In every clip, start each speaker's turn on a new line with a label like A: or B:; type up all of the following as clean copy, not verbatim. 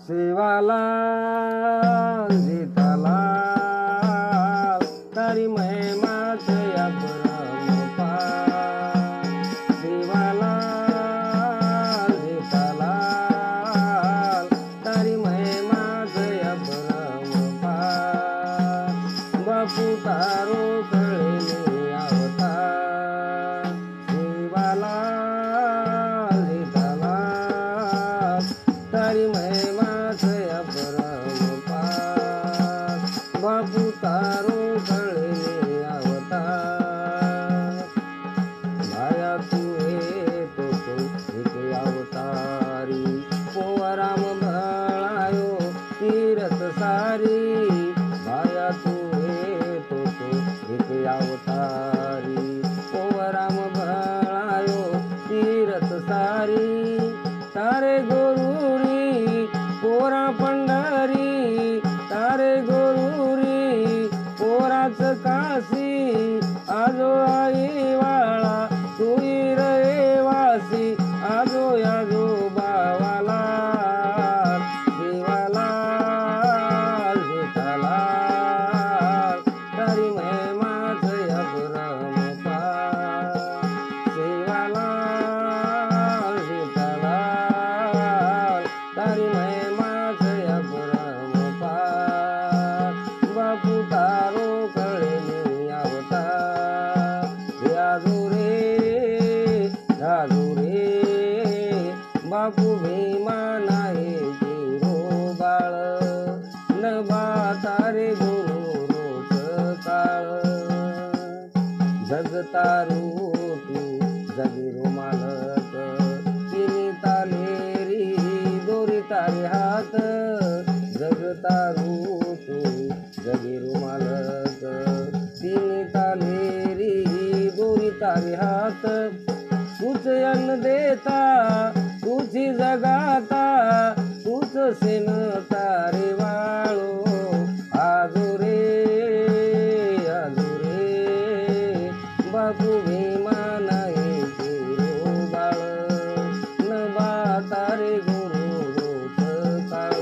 A: सेवालाल सीतालाल तारी महिमाच अपरंपार सेवालाल सीतालाल तारी महिमाच अपरंपार बापू तारो कळेले अवतार सेवालाल सीतालाल तारी महिमाच अपरंपार बापू तारो कळेले अवतार भाया तू येतो तो एक अवतारी पोवराम भळायो तीरथ सारी भाया तू येतो तो एक अवतारी पोवराम भळायो तीरथ सारी तारे गोरुरी पोरा पंढरी तारे गोरुरी पोराच काशी आजो आई वाळा तुई रवासी आजो याजो बावाला सेवालाल सीतालाल तारी महिमाच अपरंपार सेवालाल सीतालाल तारी महिमाच अपरंपार बापू तारो कळेले अवतार राजू रे बापू भीमा नाही गिरो बाळ न तारे गुरु रोज काळ जगतारू तू जगिरो मालक तिनी तालेरी दोरी तारे हात जगतारू तू जगिरो मालक तिनी तालेरी दोरी तारे हात तूच अन्न देता तुझी जगाता तूच सेन तारे वाळो आजो रे बापू भीमा नाही गिरो बाळ न तारे गुरु रोज काळ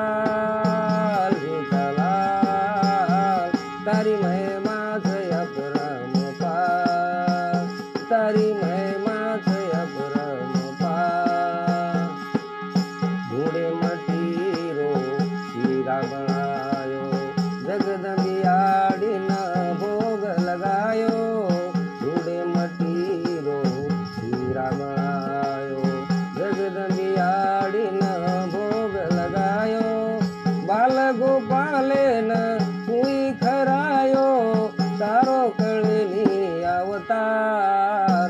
A: सेवालाल सीतालाल तारी महिमाच अपरंपार तारी महिमाच अपरंपार घोडे मटीरो शिरामणायो जगदंबी आडीन भोग लगायो घोडे मटीरो शिरामणायो जगदंबी आडीन भोग लगायो बाल गोपालेन तुई खरायो तारो कळेली अवतार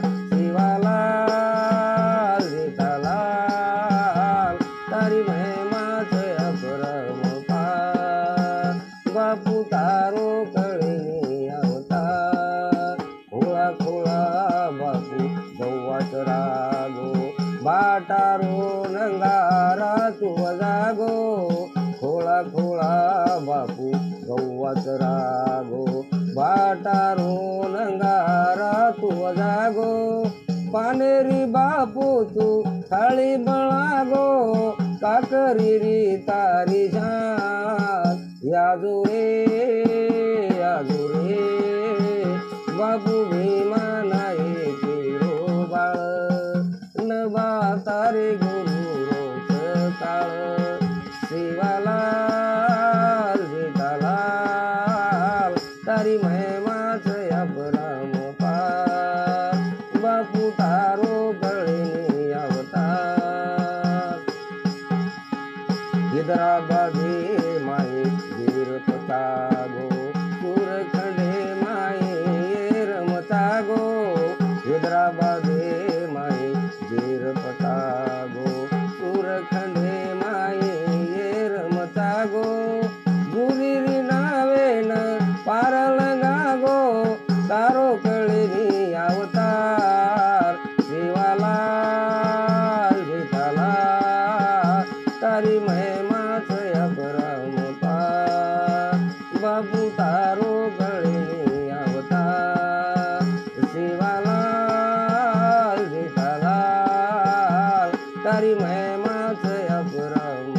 A: सेवालाल सीतालाल तारी महिमाच अपरंपार बापू तारो कळेली अवतार खोळा खोळा बापू गव्वाच रागो बाटारो नंगारा तू जागो खोळा खोळा बापू गव्वाच रागो बाटारो नंगारा तू जागो पानेरी बापू तू थाळी बळागो काकरी तारी शान याजो रे बापू भीमा नाही गिरो बाळ न तारे गुरु रोज काळ सेवालाल सीतालाल तारी महिमाच अपरंपार बापू तारो कळेले अवतार हैदराबादे माये गिरपता गो सूरखंडे माये रमता गो हैदराबादे माये गिरपता गो सूरखंडे माये रमता गो जुरीरी नावेन पारलंगा गो तारो कळेली अवतार सेवालाल सीतालाल तारी महिमाच अपरंपार बापू तारो कळेली अवतार सेवालाल सीतालाल तारी महिमाच अपरम